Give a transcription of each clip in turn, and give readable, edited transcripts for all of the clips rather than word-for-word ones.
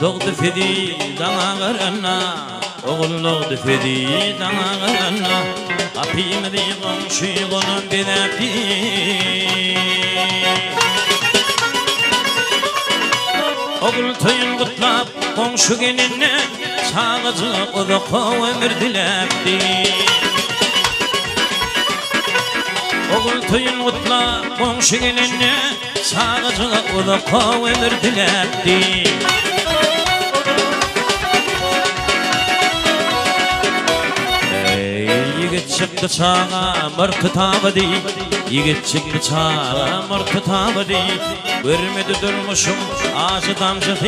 Oğulduk düfedi dana qaranna Oğulduk düfedi dana qaranna Apime di komşu konum denepti Oğul toyun kutlap komşu gelinne Sağıcı uduqo ömür dilepti Oğul toyun kutlap komşu gelinne Sağıcı uduqo ömür dilepti Yigit çıktı çağa mırkı tabadi Yigit çıktı çağa mırkı tabadi Görmedi durmuşum ağacı damcıdı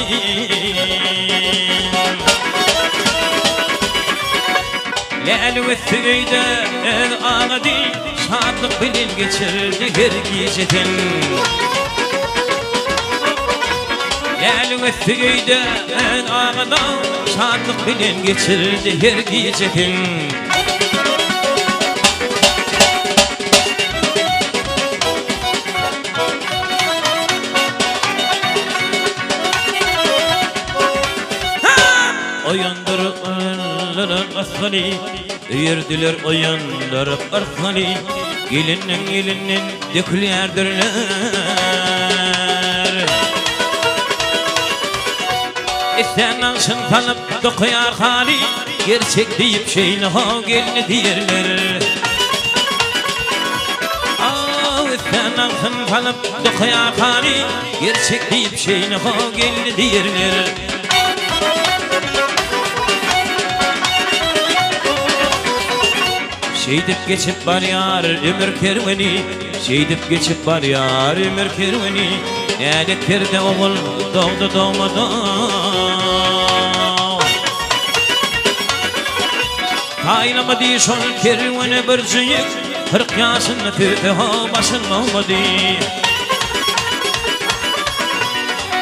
Leyli ve thügeyde el ağadi Şadlık bilin geçirdi her geceden Leyli ve thügeyde el ağada Şadlık bilin geçirdi her geceden Oyunduruk asfali Üyürdüler oyunduruk asfali Gelinin dökülüyordular İsteyen şıntanıp dokuyar hali Gerçek deyip şeyle o gelini diyerler İsteyen şıntanıp dokuyar hali Gerçek deyip şeyle o gelini diyerler Şeydip geçip var yar ömür kerveni Şeydip geçip var yar ömür kerveni Nedeklerde oğul doğdu doğmadı Kaynamadı şol kervene bir cıyık 40 yaşını tüte o başın olmadı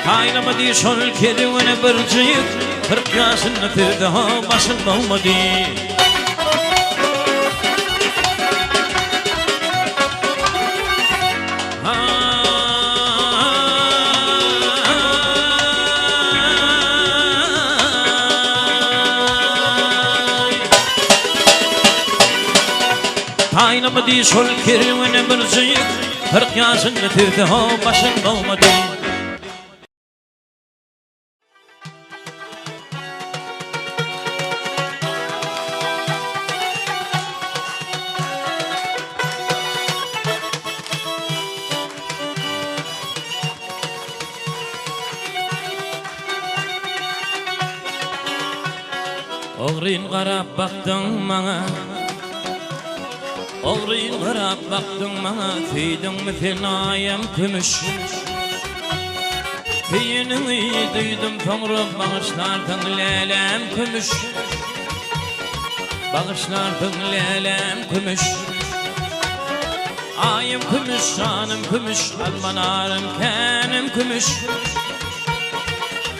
Kaynamadı şol kervene bir cıyık 40 yaşını tüte o başın olmadı Kaynamadı şol kervene bir cıyık 40 yaşını tüte o başın olmadı Oğruyun qarab baktın bana Oğruyun qarab baktın bana Feydin mi fenayem kümüş Feynini duydum toğrup Bağışlardın lelem kümüş Bağışlardın lelem kümüş Ayım kümüş, şanım kümüş Almanarım kenim kümüş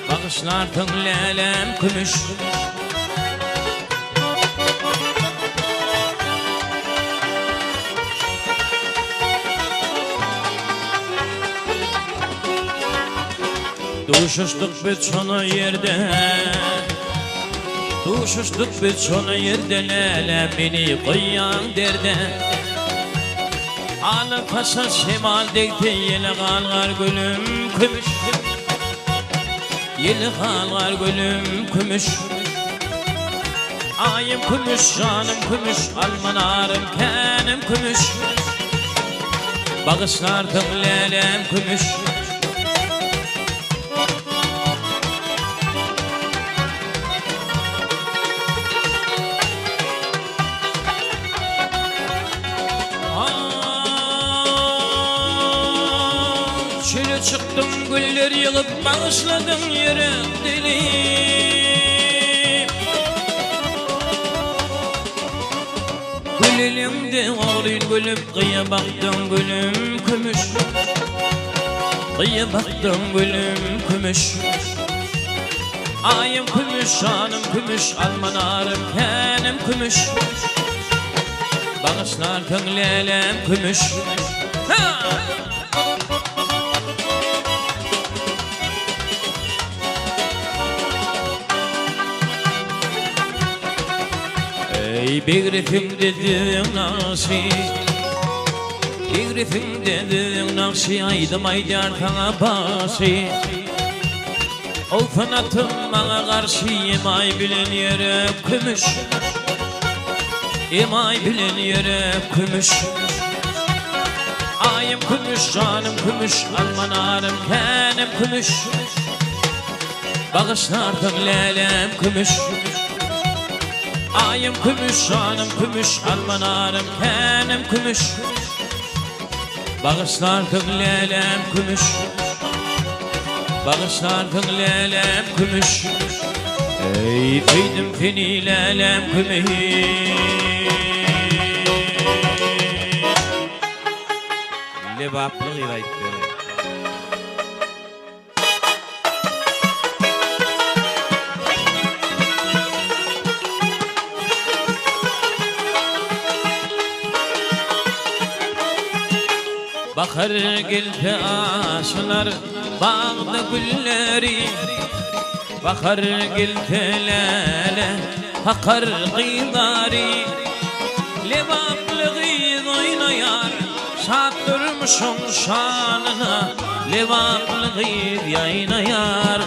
Bağışlardın lelem kümüş Duşuştuk biz şonu yerde Duşuştuk biz şonu yerde Lele beni koyan derde Alı paşa şemal dekti Yeli kalgar gülüm kümüş Yeli kalgar gülüm kümüş Ayım kümüş, şanım kümüş Almanarım kenim kümüş Bağışlardım lelem kümüş Şöyle çıktım güller yığıp bağışladım yere deli Gül elimde ağrıyın gülüp kıya baktım gülüm kümüş Kıya baktım gülüm kümüş Ayım kümüş, şanım kümüş Almanarım kenim kümüş Bağışlarken lelem kümüş Ey begrifim dedin nasi Begrifim dedin nasi Aydım aydar sana basi O fanatım bana karşı Emay bilen yere kümüş Emay bilen yere kümüş Ayım kümüş, canım kümüş Almanarım kenim kümüş Bağışlardım lelem kümüş Ayım kümüş, canım kümüş Almanarım kenim kümüş Bağışlardım lelem kümüş Bağışlardım lelem kümüş Ey feydim feni lelem kümüş Lebaplı gıyrayt böyle Bakar gelte aşılar bağda gülleri Bakar geltelele hakar gıydari Levaplı gıyd oynayar Şat durmuşum şanına Levaplı gıyd yaynayar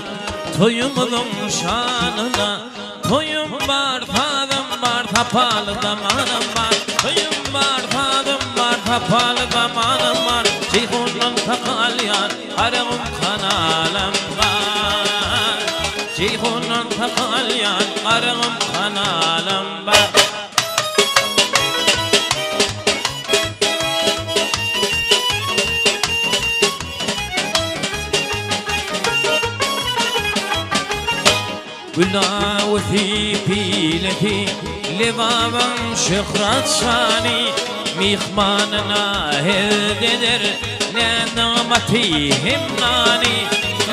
Toyumudum şanına Toyum var tadım var Tapalı zamanım var Toyum var tadım var Tapalı zamanım var Ceyhunun takalyan Arağım kanalım var Ceyhunun takalyan Arağım kanalım var قلنا وفي بيلتي لبابا شخرات شاني ميخماننا هددر لنغمتي همناني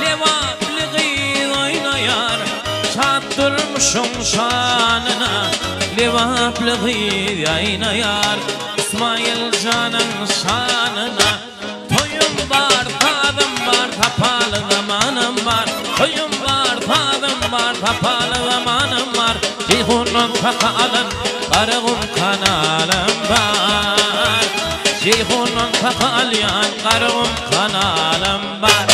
لباب لغيظ يار شاطر مشم شاننا لباب لغيظ يار اسماعيل جانن شاننا toyum var tadım var tapalı zamanım var toyum var tadım var tapalı zamanım var Ceyhunun takalın karığım kanalım var Ceyhunun takalyan karığım kanalım var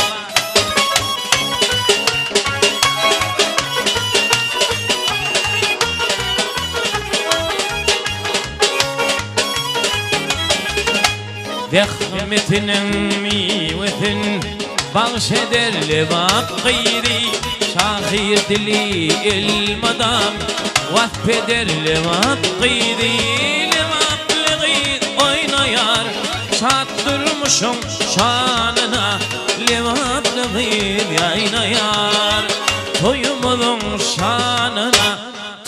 Vehmetinin mivetin Bağışeder levap gıyri Şahir dili ilmadam Vahpeder levap gıyri Levaplı gıyr oynayar Şattırmışım şanına Levaplı gıyr yaynayar Toyumuzun şanına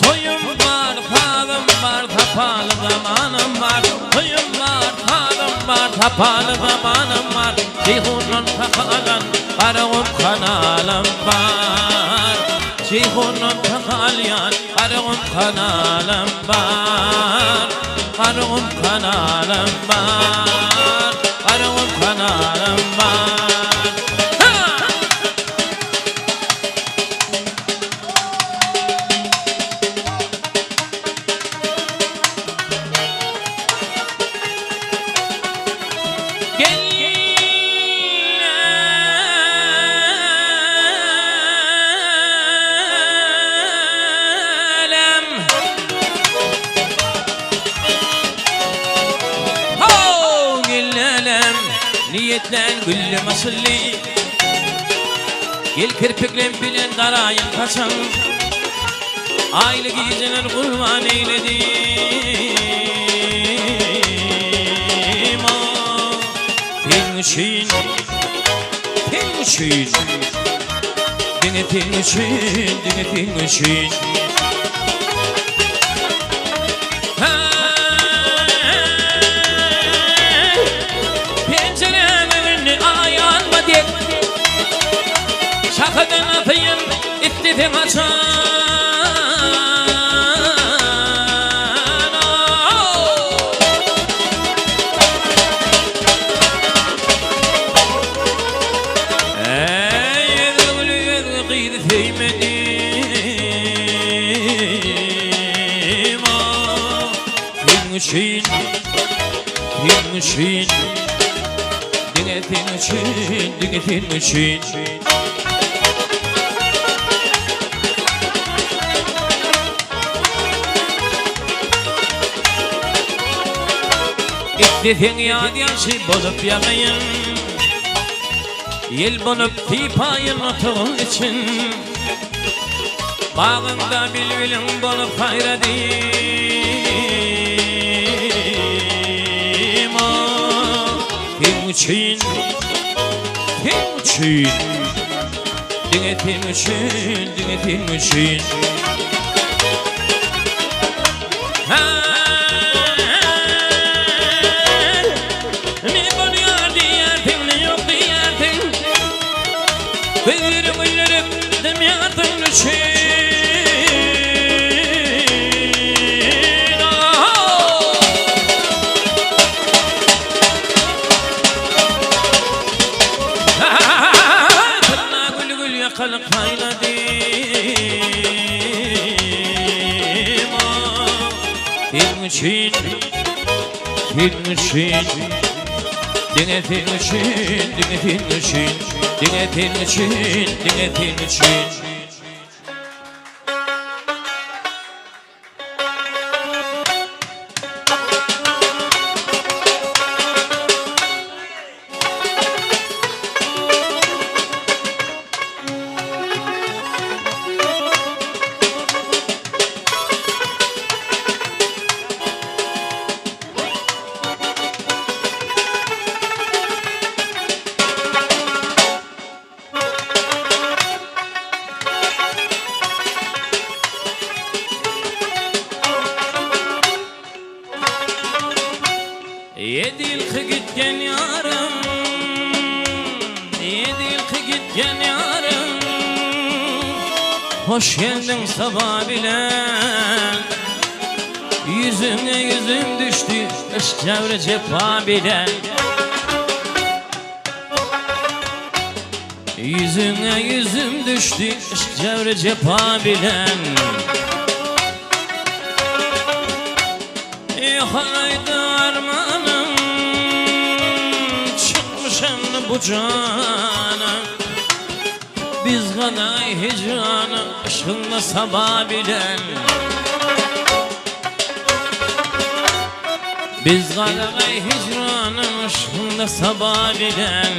Toyum var, tadım var, tapalı zamanım var Toyum var, tadım var, tapalı zamanım var Ceyhunun takalan, arağım kanalım var Ceyhunun takalyan, arağım kanalım var Arağım kanalım var Arağım kanalım var Niyetlen güllü masulli Gel kirpiklen bilen darayın kaçan Aylı geceler kurban eyledim Tenşin Tenşin Dine tenşin Dine tenşin Şakadan atayım ittifim açan Ey yedgülü yedgü gıydı feymedi için, senin için, senin için, senin için. İktisin yad yaşı bozup yanayım, yel bulup tipayın otuğun için. Bağımda bilbilin bolup hayredim. Senin için, senin için, senin için, senin için. Bilirim bilirim demiyatın için. Tırna gül gül yakalık hayladım. Senin için, senin için, senin için, senin için. Dinletin için, dinletin için. Yedilki gitken yarım, yedilki gitken yarım. Hoş geldin sabah bilen, yüzüne yüzüm düştü, ışk çevre cepa bilen. Yüzüne yüzüm düştü, ışk çevre cepa bilen. Haydi armanım, çıkmışım bu cana. Biz gaday hicranı, ışığında sabah bilen. Biz gaday hicranı, ışığında sabah bilen.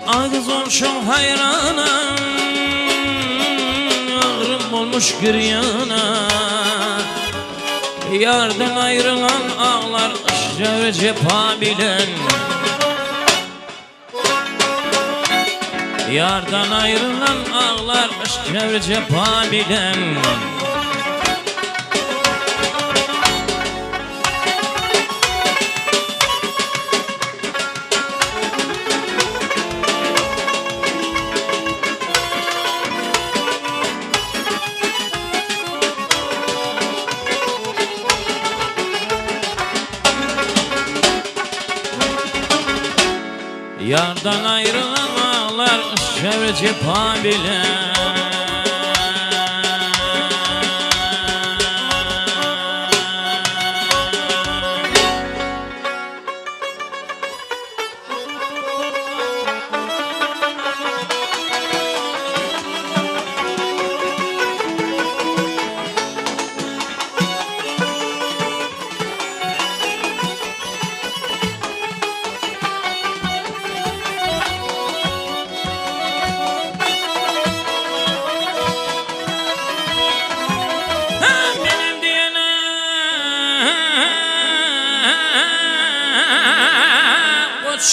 Ağız olmuşum hayranım, ağrım olmuş giryana. Yardan ayrılan ağlar aşağı cepha bilen. Yardan ayrılan ağlar aşağı cepha bilen. Yardan ayrılan ağlar şevre cepha bilen.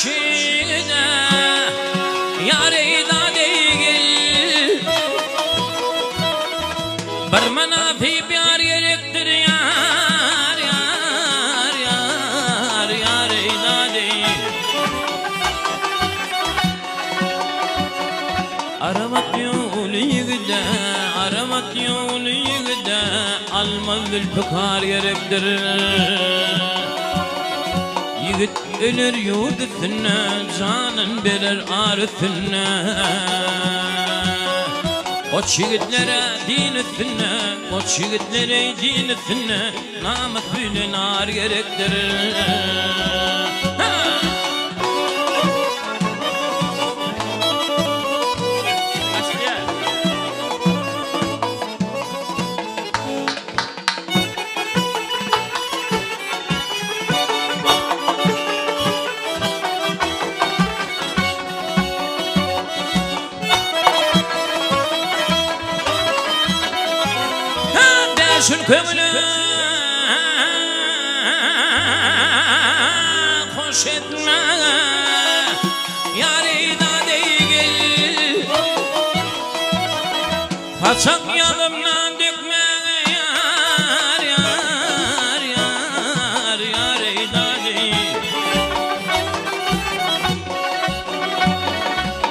Çiğde yarıyla değil, bir menafi bir gerektir yar, yar, yar, yarıyla değil. Aramak yolu yigide, aramak yolu yigide, almaz zülfikar gerektir. Yigit ölür yurt üstüne, canın verir ar üstüne. Koç yigitlere din üstüne, koç yigitlere din üstüne, namus böyle nar gerektir. Şun kömülü hoş etme, yâri da değil. Kaçak yanımdan dökme, yar yar yar yâri da değil.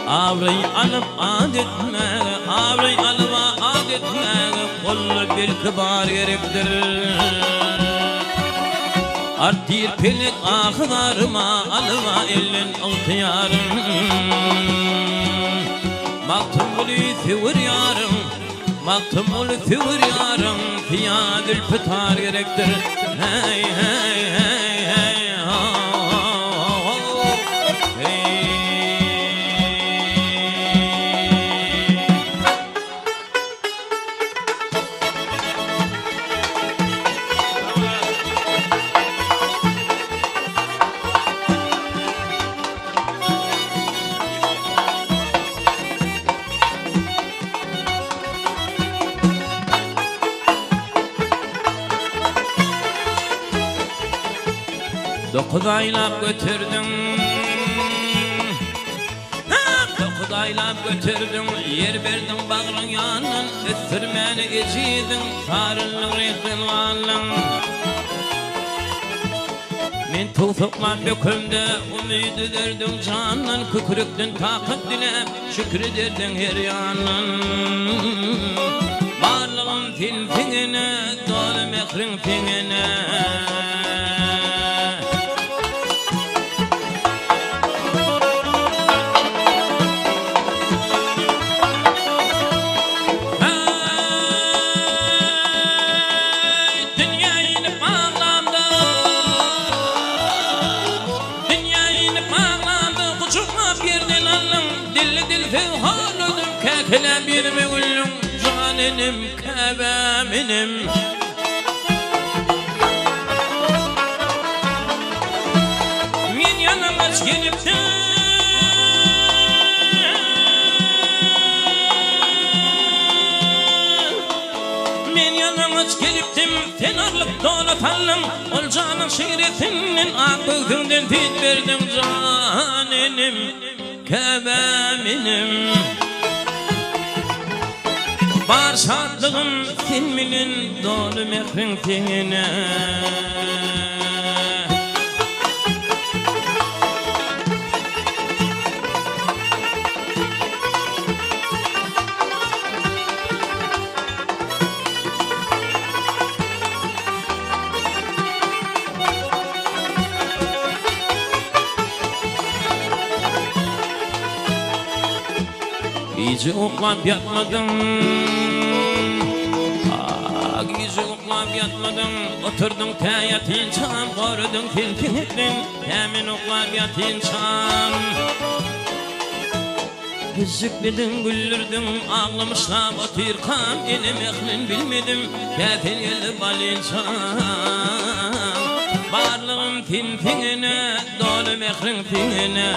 Avrayı alıp adetme, avrayı alıp adetme, kollu bir kibar gerektir. Artir pelek ahlarıma, alıma elin altıyarım. Maktumulu fivir yarım, maktumulu fivir yarım, fiyadül pıtar gerektir. Hey hey hey hey ho ho ho hey. Dokuz aylap götürdüm, dokuz aylap götürdüm, yer verdim bağrın yanın, üstürmeni içiydin, sarılın renkli valın. Men tufukla dökümde umidi derdim canın, kükürükten takıp dilep, şükrederdim her yanın. Varlığın filfine, dolu mekrin fingine. Kele bir müllüm caninim kebeminim. Min yanıma gelipti, min yanıma geliptim, tenarlık dolatalım. Ol canın şiiretinin akbıldığından fit verdim caninim kebeminim. Var şadlığım filminin dolu mehrin tengine. Gece oklap yatmadım, gece oklap yatmadım. Oturdum teyatin çam, korudum filfinettin, hemen oklap yatin çam. Güzükledim, güllürdüm, ağlamışlar otirkam. Elim ehlin bilmedim, kefil geldi balinçam. Varlığım filfinine, dolu mehrin finine.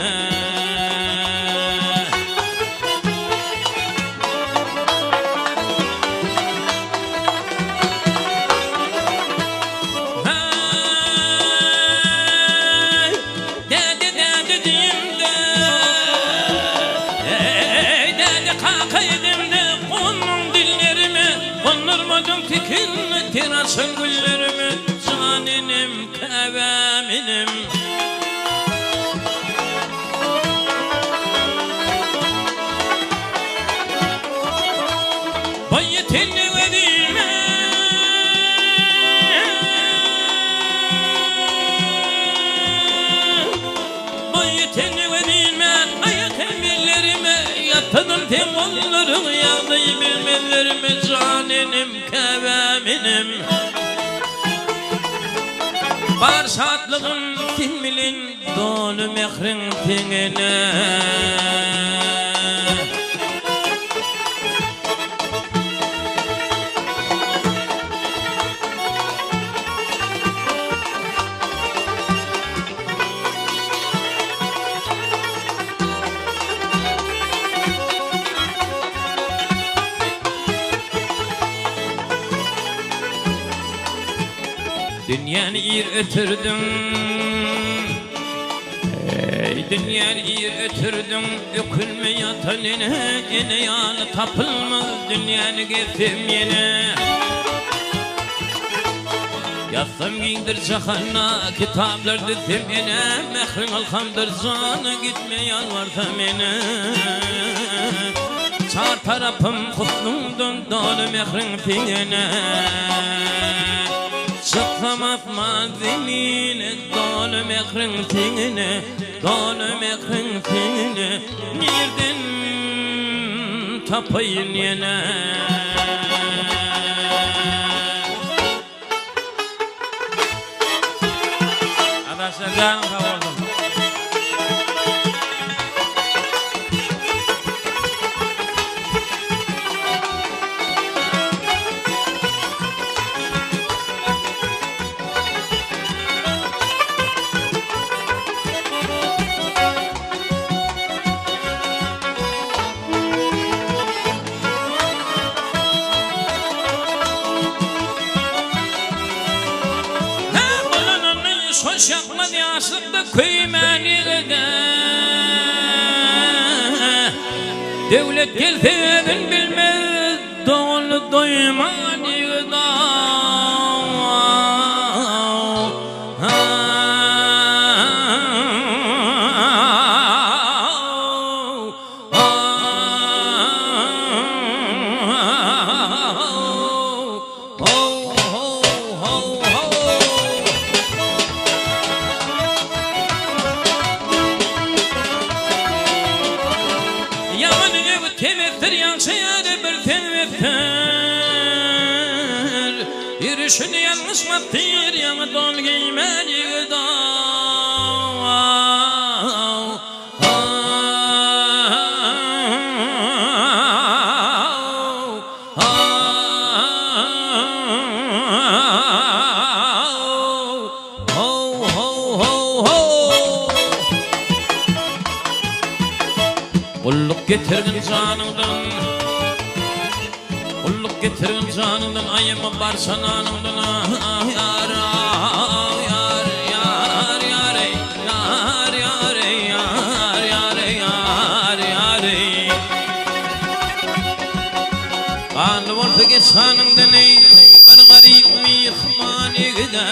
Tirasın güllerimi, caninim kebeminim. Bayyetinli verime, verme canenim keveminim. Bar şadlığın timilin dolu mehrin tengene. Dünyanı ir ötürdüm, ey dünyanı ir ötürdüm. Ökülme yatan ene yanı tapılmaz dünyanı getim yine. Yatsam giydir cahana kitaplar dedim yine. Mehrin alhamdır cana gitme yalvarsam yine. Çar tarafım husnumdun dolu mehrin fiyene. Çıksamaz mazimine dolu mehrin tengine, dolu mehrin tengine. Nereden tapayın yine? Arkadaşlar canım kavurdum. Hoş yapmadı yaşlıkta kıymenide. Devlet gelseydin bilmez doğulu doymanıda. Temizdir yansıyadı bir temizdir. Yürüyüşünü yanlış mattir yanı don giymeni da. Kulluk getirin canımdan, kulluk getirin canımdan. Ayımı var sananımdan. Ah yar, ah yar, yar, yar, yar, yar, yar, yar, yar, yar. Kanlı olsa geç sanımdan ey. Bir garip mihmani gide,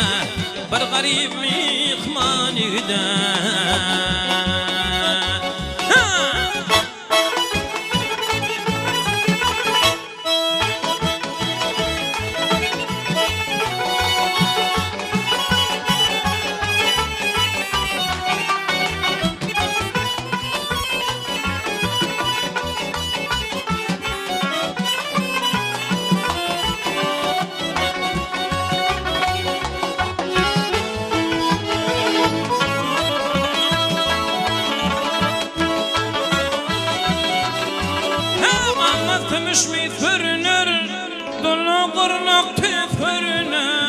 bir garip mihmani gide. Gümüş mi fırınır, dolu kırnak tüfürünür.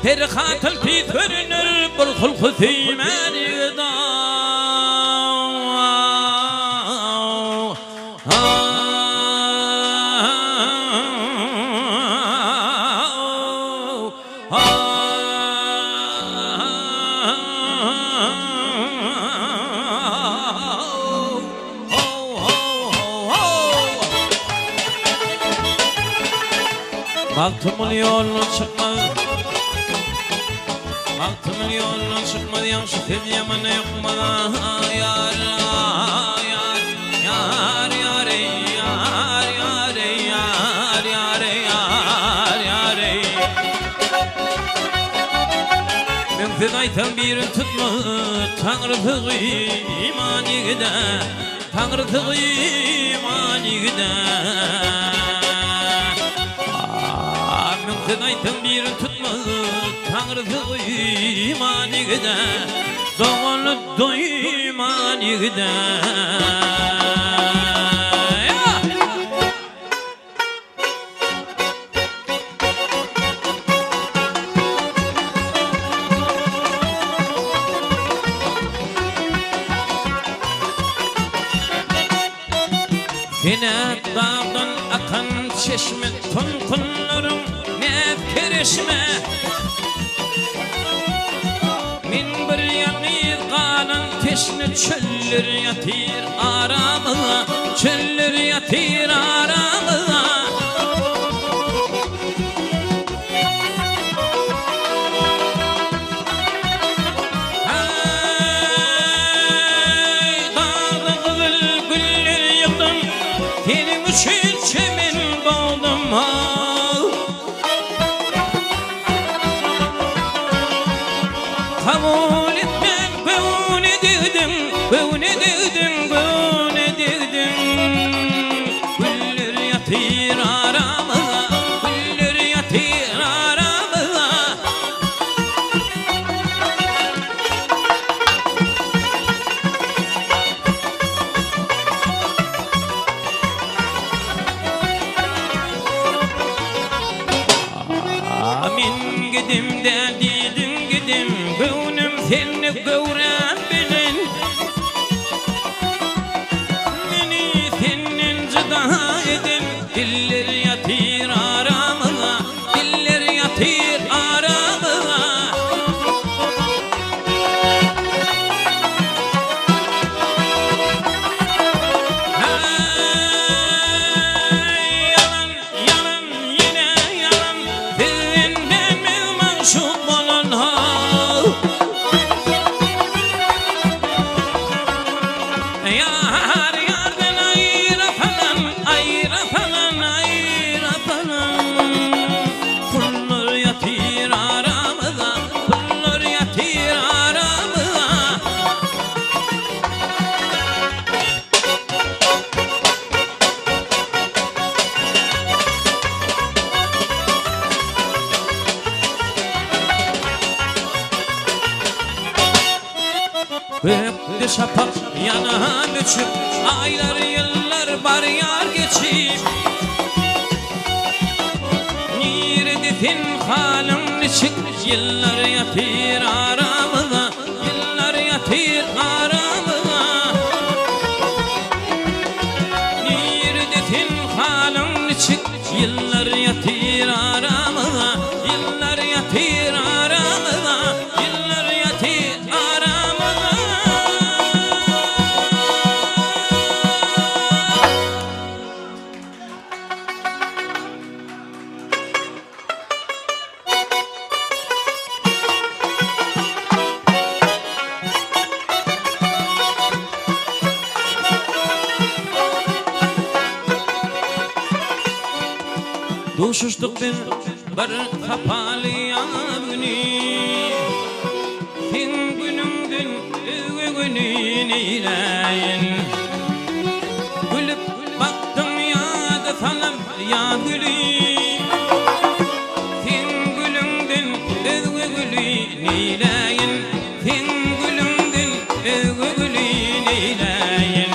Bir katil tüfürünür, bir hulku tüymeni da. Altımın yolunu çıkmaz, altımın yolunu çıkmaz. Yansı tez yamanı yokmadan. Yar, yar, yar, yar, yar, yar, yar, yar, yar, yar. Ben fedaytan bir tutma, Tanrı imanı gide. Tanrı imani gider Mümkün aytın bir tutmaz Tanrı imani gider Doğanı doymani gider Yine dağdan akan çeşme Tonkunlarım ne kerişme Min bir yanı kalan teşne Çöller yatır aramına Çöller yatır aramına Senin için çemin boğdum Kabul etmen bu ne dedim Bu ne dedim Bu ne dedim Güller yatır aramıza Güller yatır aramıza Amin gidim de dedim gidim Gönlüm seni gören bilin Beni senin cıda edin Diller yatır aramıza Diller yatır aramıza Yalan yalan yine yalan Şut bolan ha Yar yardan ayıra falan Kullar yatır aramıza Kullar yatır aramıza Öptü şapak yana göçüp Aylar yıllar bar yar geçip Niredifin halım nişik Yıllar yatır aramıza Yıllar yatır aramıza Niredifin halım nişik Yıllar yatır aramıza Yıllar yatır aramıza Yıllar yatır aramıza Duşuştuk bir kapalı yanını Sen günümdün günün eyleyin Gülüp baktım ya da sanım ya gülüm Sen gülümdün günün eyleyin Sen gülümdün günün eyleyin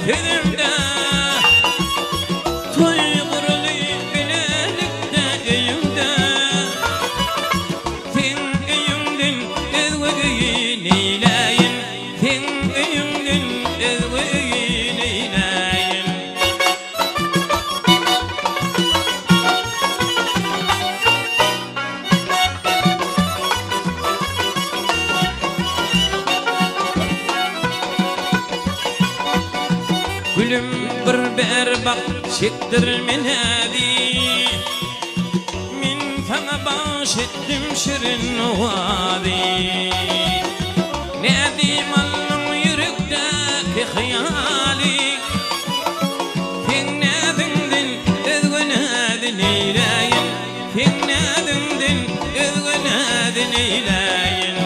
Pidimde Toy kurulu bilelikte eyimde Sen eyimdin ezveyin eyleyin Sen eyimdin ezveyin eyleyin Gülüm bir berbak çektirmedi Min sana baş ettim şirin vadi Nedim alnım yürekteki hayali qidin eyleyin.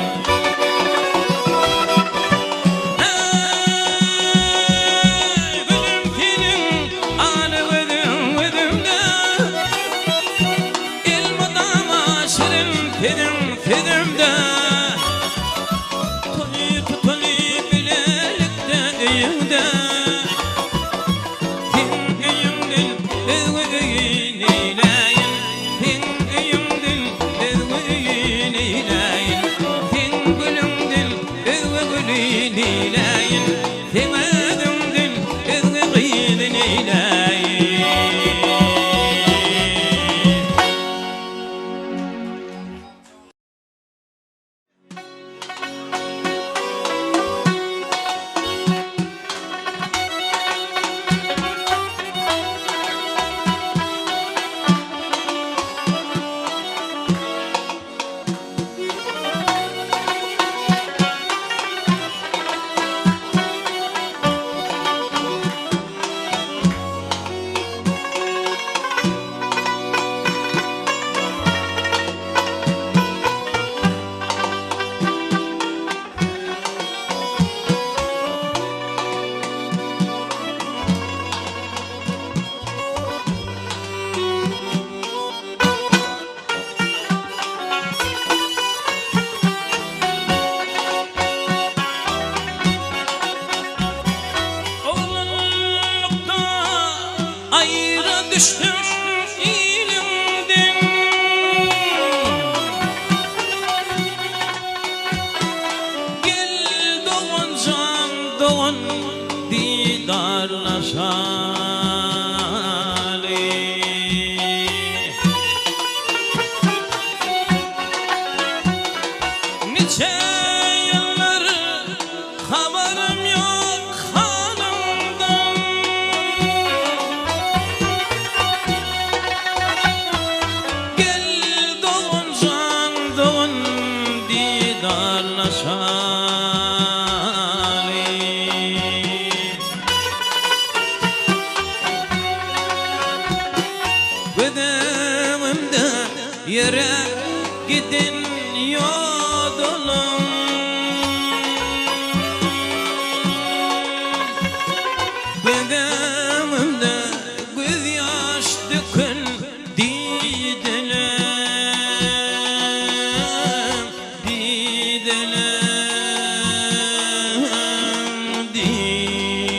Gülüm senin anı gıdımda, ilmudama şirin fidimde. Toli bilelikte eyimde, fin eyimdin ezgüyin eyleyin, fin eyimdin ezgüyin eyleyin, fin gülümdin ezgüyin eyleyin, fin ezgümdin ezgüyin eyleyin. Oğlunlukta ayrı düştüm ilimden, gel doğun can doğun didarlaşalı. Nice yıllar haberim yok hanımdan, gel doğun can doğun didarlaşalı. Gıdımda yere gidin yodulum, gıdımda göz yaş dökün didelim, didelim, didelim.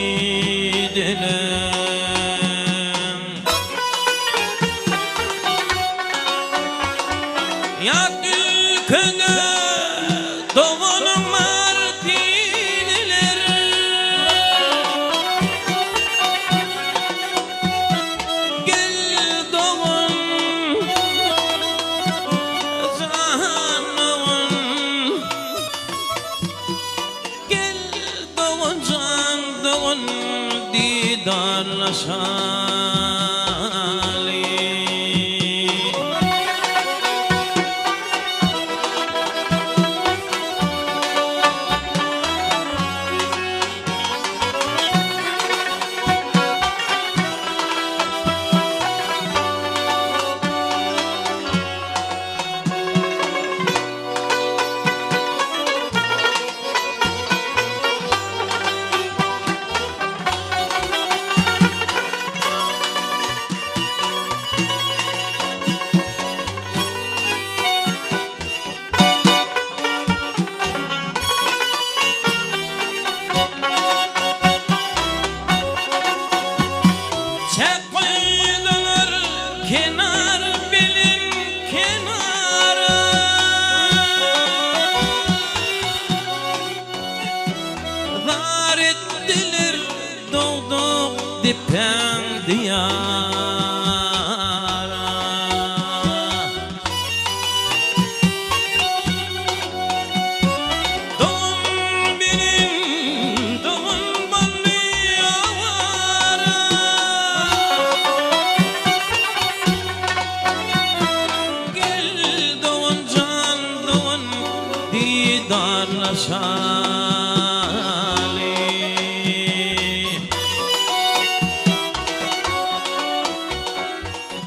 Yak ülkede doğanın martiniler, gel doğun canım, gel doğun can doğun didarlaşalı. Çek koydular kenar belin kenarı, var ettiler doğduk dipen diyara. Doğum benim doğum bana yavara, gel doğun can doğun didarlaşalı.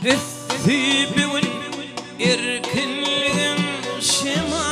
Üstü bir erkinliğim şema,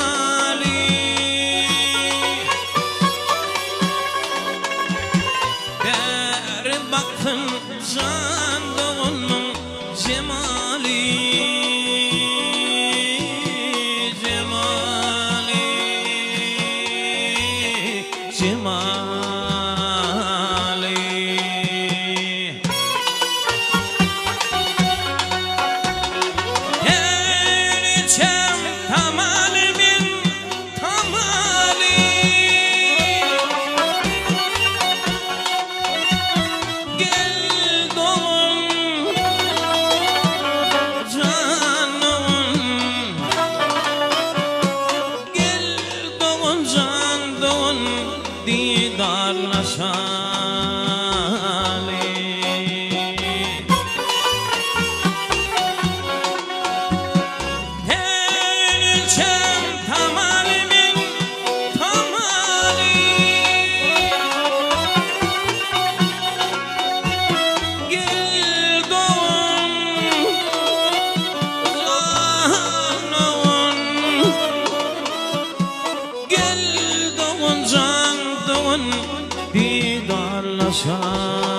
ölçem tamalimin tamali. Gel doğun zanavun, gel doğun can doğun, didarlaşan.